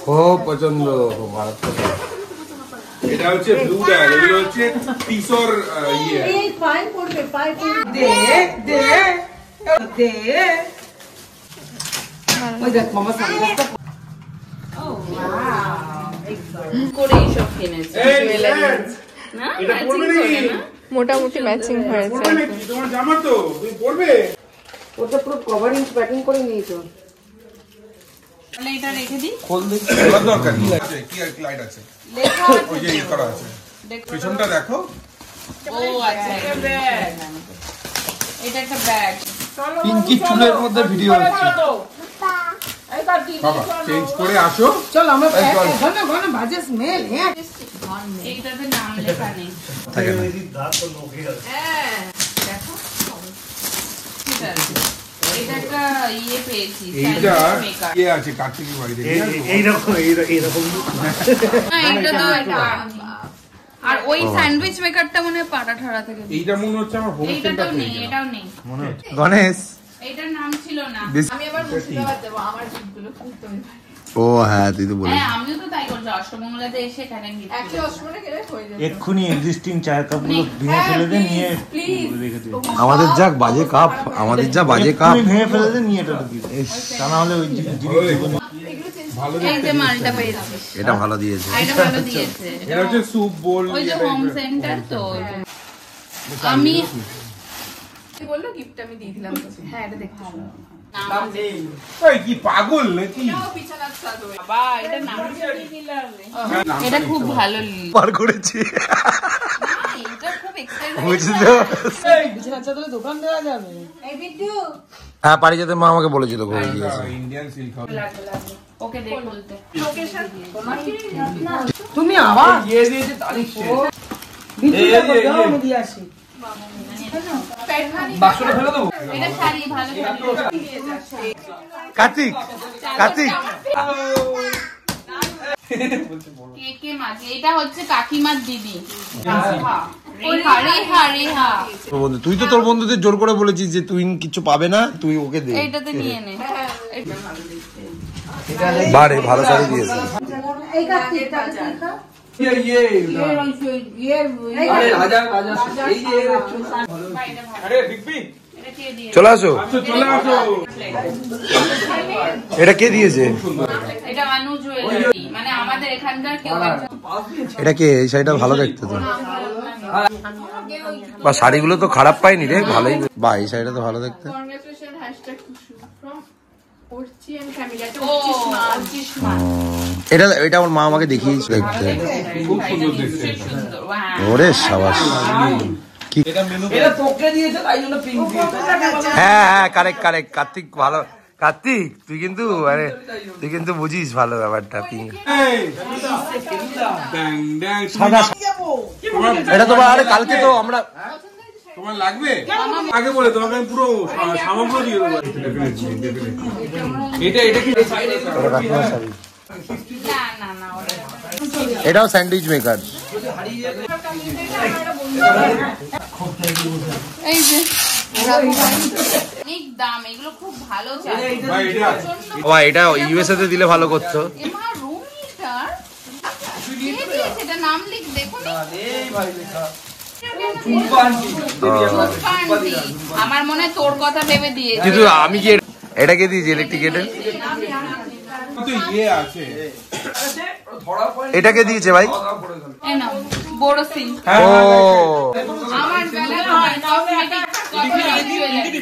খুব পছন্দ ভারত। এটা হচ্ছে ব্লু ডায়াল, এগুলো হচ্ছে পিসর ইয়ে। এই পাই পড়বে, পাই পড়বে। দে দে দে। ওই দেখ মামা সানগ্লাসটা। ও ওয়াও, করে এইসব কিনেছে না, এটা পড়বে নাকি? মোটামুটি ম্যাচিং হয়েছে। তোমার জামা তো তুমি পড়বে। ওটা পুরো কভারিং প্যাকিং করে নিয়েছো। তাহলে এটা রেখে দিই। খোল দিই, খোলার দরকার কি আছে? কি আর লাইট আছে? লেখা ওই যে করা আছে, পিছনটা দেখো। ও আচ্ছা, এটা ব্যাগ, এটা একটা ব্যাগ। পিঙ্কি চুলের মধ্যে ভিডিও হচ্ছে। বাবা চেঞ্জ করে আসো। চল আমরা ঘন ঘন বাজে স্মেল। হ্যাঁ এইটাতে নাম লেখা নেই। থাকে না। হ্যাঁ দেখো, ঠিক আছে। এটা একটা ইয়ে পেয়েছি, এইটা মেকার। কি আছে কার্তিকের বাড়িতে? এইরকম না এটা তো এটা। আর ওই স্যান্ডউইচ মেকারটা মনে হয় পাটাঠারা থেকে। এইটা মনে হচ্ছে আমার হোম সেন্টার এইটাও নেই, থেকে। এটাও নেই। গণেশ এটার নাম ছিল না। আমি আবার মুর্শিদাবাদ দেবো, আমার জিপগুলো খুলতে হবে। ও হ্যাঁ তুই তো বলিস হ্যাঁ আমিও তো তাই করছি, অষ্টমঙ্গলাতে এসে এখানে একশো অষ্টমে গেলে হয়ে যাবে। এক্ষুনি এক্সিস্টিং চায়ের কাপগুলো ভেঙে ফেলে দিয়ে নিয়ে রেখে দিই। আমাদের যা বাজে কাপ, আমাদের যা বাজে কাপ। ভেঙে ফেলে দিয়ে নিয়ে এটা ঢুকিয়ে দিই। তা না হলে ওই ভালো এই যে মালটা পেয়েছিস, এটা ভালো দিয়েছে। এটা ভালো দিয়েছে। এটা হচ্ছে স্যুপ বোল। ওই যে হোম সেন্টার তো। আমি বললো গিফট আমি দিয়ে দিলাম। হ্যাঁ এটা দেখতে ভালো। এই কি পাগল নাকি? বাবা এটা নাম এটা খুব ভালো। পার করেছি এটা খুব এক্সাইটেড। বুঝলি তো? বিছানা চাদরে দোকান দেওয়া যাবে। এই বিট্টু হ্যাঁ পারি যেতে মা আমাকে বলেছিল করে দিয়েছে। Indian silk house. ওকে দেখ বলতে। তুমি আবার দিয়ে দিয়েছে তারিখ শেষ। বিট্টুটা করে দাও, আমি দিয়ে আসি। বাক্সটা ফেলে দেবো। এটা শাড়ি ভালো শাড়ি। কার্তিক কার্তিক কে কে মাঝে এটা হচ্ছে কাকিমার দিদি। Rhea Rhea Rhea. তোর বন্ধু, তুই তো তোর বন্ধুদের জোর করে বলেছিস যে তুই কিছু পাবে না, তুই ওকে দে। এইটাতে নিয়ে নে। বারে ভালো শাড়ি দিয়েছে। এই কাটতে কাটতে খা। ये अरे राजा এই যে আরে বিগ বিগ এটা কে দিয়ে? চলে আসো, আচ্ছা চলে আসো। এটা কে দিয়েছে? এটা মানু জুয়েলারি, মানে আমাদের এখানকার কেউ একজন। এটা কে? এই শাড়িটা ভালো দেখতে তো। বা শাড়িগুলো তো খারাপ পাইনি রে, ভালোই। বা এই শাড়িটা তো ভালো দেখতে। Congratulation #from Orchi and family। এটা 25 মার্চ। এটা এটা আমার মা আমাকে দেখিয়েছিল দেখতে। খুব সুন্দর দেখতে। সুন্দর। ওয়াও। ওরে সাবাস। এটা মেনু এটা তোকে দিয়েছে তাই জন্য পিঙ্ক দিয়েছে। হ্যাঁ হ্যাঁ কারেক্ট কারেক্ট। কার্তিক ভালো। কার্তিক তুই কিন্তু আরে তুই কিন্তু বুঝিস ভালো ব্যাপারটা। পিঙ্ক এই ড্যাং ড্যাং সাদা। এটা তো আরে কালকে তো আমরা তোমার লাগবে আগে বলে তোমাকে আমি পুরো সামগ্র দিয়ে দেবো। এটা এটা কি না না না ওটা। এটাও স্যান্ডউইচ মেকার। এই যে অনেক দাম, এগুলো খুব ভালো চাল। ভাই এটা বাবা এটা ইউএসএ তে দিলে ভালো করতো। এমা রুম হিটার কে দিয়েছে? এটা নাম লিখ দেখো নি। পুষ্পাঞ্জি। আমার মনে হয় তোর কথা ভেবে দিয়েছে। কিন্তু আমি কি এটা কে দিয়েছি ইলেকট্রিক কেটেল? তো ইয়ে আছে। এটাকে দিয়েছে ভাই? এই নাও বড় সিং। ও আমার বেলা নয়, কসমেটিক জুয়েলারি।